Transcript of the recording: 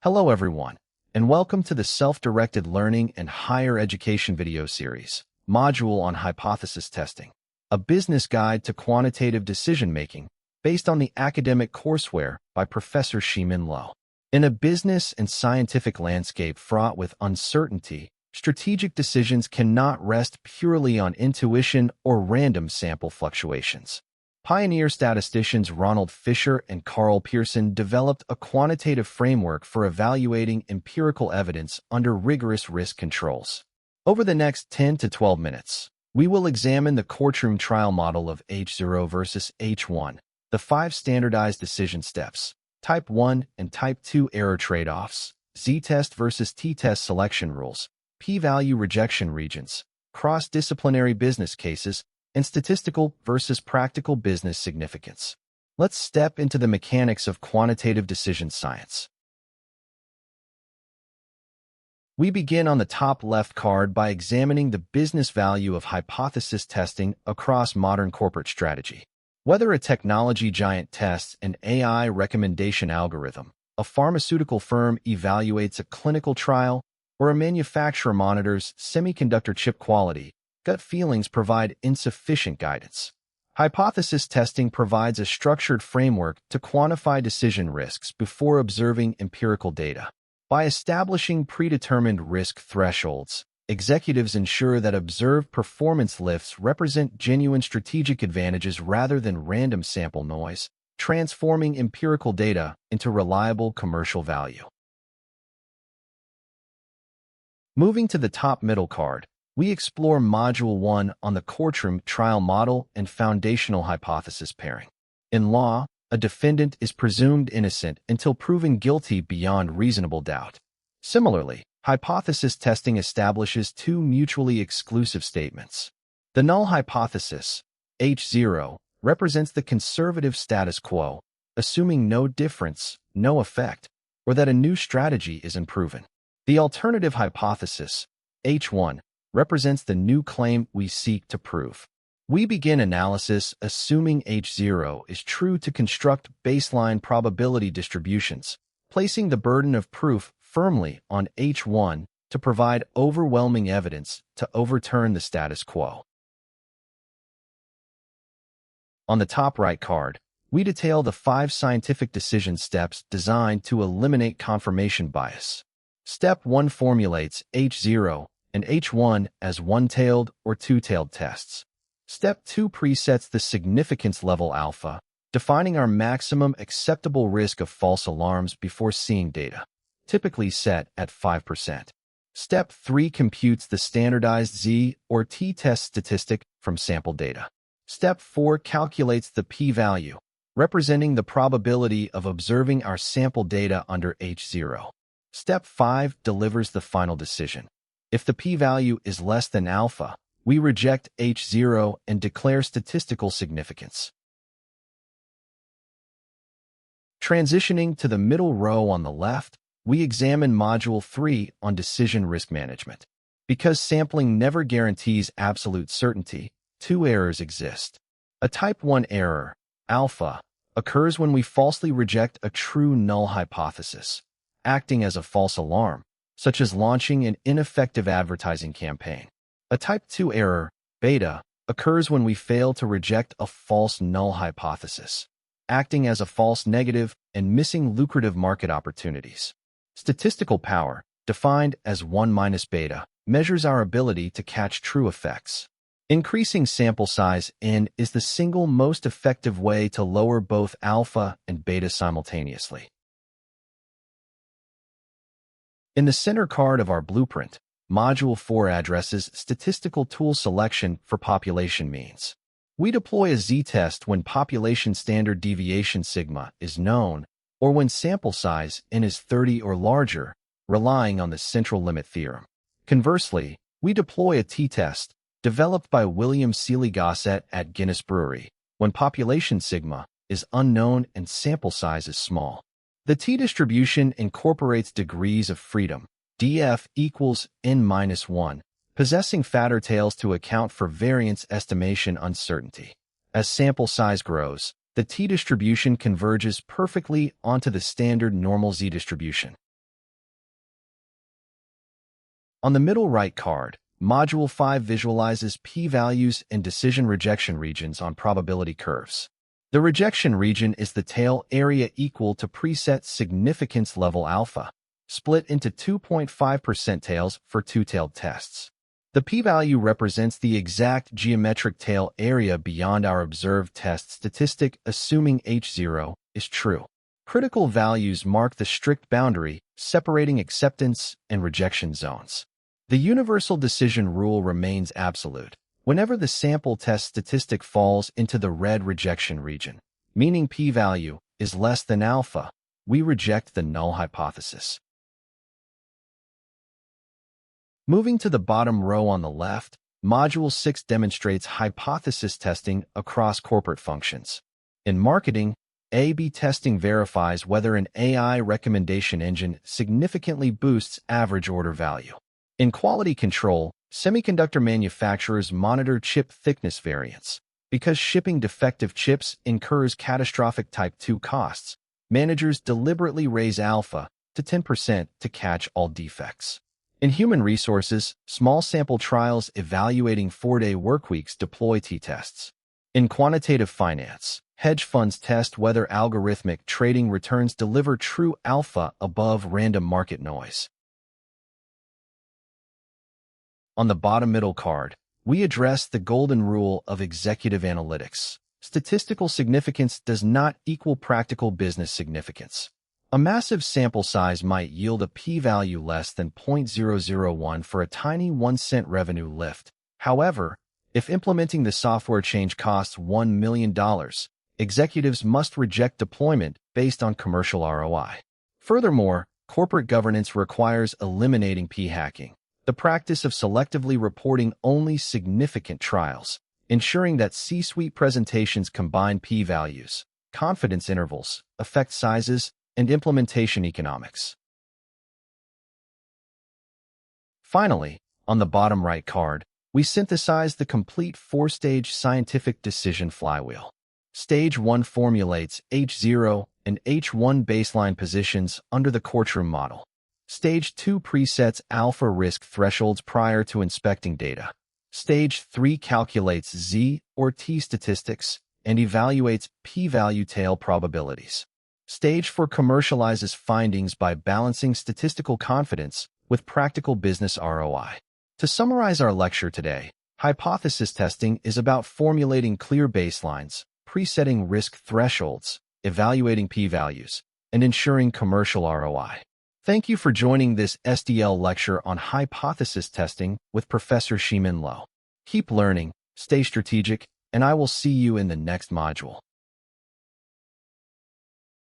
Hello everyone, and welcome to the Self-Directed Learning and Higher Education video series, module on hypothesis testing, a business guide to quantitative decision-making based on the academic courseware by Professor Shihmin Lo. In a business and scientific landscape fraught with uncertainty, strategic decisions cannot rest purely on intuition or random sample fluctuations. Pioneer statisticians Ronald and Karl Pearson developed a quantitative framework for evaluating empirical evidence under rigorous risk controls. Over the next 10 to 12 minutes, we will examine the Courtroom trial model of H0 versus H1, the 5 standardized decision steps, Type 1 and Type 2 error trade-offs, Z-test versus T-test selection rules, p-value rejection regions, cross-disciplinary business cases, and statistical versus practical business significance. Let's step into the mechanics of quantitative decision science. We begin on the top left card by examining the business value of hypothesis testing across modern corporate strategy. Whether a technology giant tests an AI recommendation algorithm, a pharmaceutical firm evaluates a clinical trial, or a manufacturer monitors semiconductor chip quality, gut feelings provide insufficient guidance. Hypothesis testing provides a structured framework to quantify decision risks before observing empirical data. By establishing predetermined risk thresholds, executives ensure that observed performance lifts represent genuine strategic advantages rather than random sample noise, transforming empirical data into reliable commercial value. Moving to the top middle card, we explore Module 1 on the Courtroom trial model and foundational hypothesis pairing. In law, a defendant is presumed innocent until proven guilty beyond reasonable doubt. Similarly, hypothesis testing establishes 2 mutually exclusive statements. The null hypothesis, H0, represents the conservative status quo, assuming no difference, no effect, or that a new strategy is unproven. The alternative hypothesis, H1, represents the new claim we seek to prove. We begin analysis assuming H0 is true to construct baseline probability distributions, placing the burden of proof firmly on H1 to provide overwhelming evidence to overturn the status quo. On the top right card, we detail the 5 scientific decision steps designed to eliminate confirmation bias. Step 1 formulates H0 and H1 as one-tailed or two-tailed tests. Step 2 presets the significance level alpha, defining our maximum acceptable risk of false alarms before seeing data, typically set at 5%. Step 3 computes the standardized Z or T-test statistic from sample data. Step 4 calculates the p-value, representing the probability of observing our sample data under H0. Step 5 delivers the final decision. If the p-value is less than alpha, we reject H0 and declare statistical significance. Transitioning to the middle row on the left, we examine Module 3 on decision risk management. Because sampling never guarantees absolute certainty, 2 errors exist. A Type 1 error, alpha, occurs when we falsely reject a true null hypothesis, acting as a false alarm, such as launching an ineffective advertising campaign. A Type 2 error, beta, occurs when we fail to reject a false null hypothesis, acting as a false negative and missing lucrative market opportunities. Statistical power, defined as 1 minus beta, measures our ability to catch true effects. Increasing sample size N is the single most effective way to lower both alpha and beta simultaneously. In the center card of our blueprint, Module 4 addresses statistical tool selection for population means. We deploy a Z-test when population standard deviation sigma is known, or when sample size N is 30 or larger, relying on the central limit theorem. Conversely, we deploy a T-test, developed by William Seeley Gossett at Guinness Brewery, when population sigma is unknown and sample size is small. The T-distribution incorporates degrees of freedom, df equals n-1, possessing fatter tails to account for variance estimation uncertainty. As sample size grows, the T-distribution converges perfectly onto the standard normal Z distribution. On the middle right card, Module 5 visualizes p-values and decision-rejection regions on probability curves. The rejection region is the tail area equal to preset significance level alpha, split into 2.5% tails for two-tailed tests. The p-value represents the exact geometric tail area beyond our observed test statistic, assuming H0 is true. Critical values mark the strict boundary separating acceptance and rejection zones. The universal decision rule remains absolute. Whenever the sample test statistic falls into the red rejection region, meaning p-value is less than alpha, we reject the null hypothesis. Moving to the bottom row on the left, Module 6 demonstrates hypothesis testing across corporate functions. In marketing, A/B testing verifies whether an AI recommendation engine significantly boosts average order value. In quality control, semiconductor manufacturers monitor chip thickness variance. Because shipping defective chips incurs catastrophic Type 2 costs, managers deliberately raise alpha to 10% to catch all defects. In human resources, small sample trials evaluating 4-day workweeks deploy t-tests. In quantitative finance, hedge funds test whether algorithmic trading returns deliver true alpha above random market noise. On the bottom middle card, we address the golden rule of executive analytics. Statistical significance does not equal practical business significance. A massive sample size might yield a p-value less than 0.001 for a tiny 1-cent revenue lift. However, if implementing the software change costs $1 million, executives must reject deployment based on commercial ROI. Furthermore, corporate governance requires eliminating p-hacking, the practice of selectively reporting only significant trials, ensuring that C-suite presentations combine p-values, confidence intervals, effect sizes, and implementation economics. Finally, on the bottom right card, we synthesize the complete 4-stage scientific decision flywheel. Stage 1 formulates H0 and H1 baseline positions under the Courtroom model. Stage 2 presets alpha risk thresholds prior to inspecting data. Stage 3 calculates Z or T statistics and evaluates p-value tail probabilities. Stage 4 commercializes findings by balancing statistical confidence with practical business ROI. To summarize our lecture today, hypothesis testing is about formulating clear baselines, presetting risk thresholds, evaluating p-values, and ensuring commercial ROI. Thank you for joining this SDL lecture on hypothesis testing with Professor Shihmin Lo. Keep learning, stay strategic, and I will see you in the next module.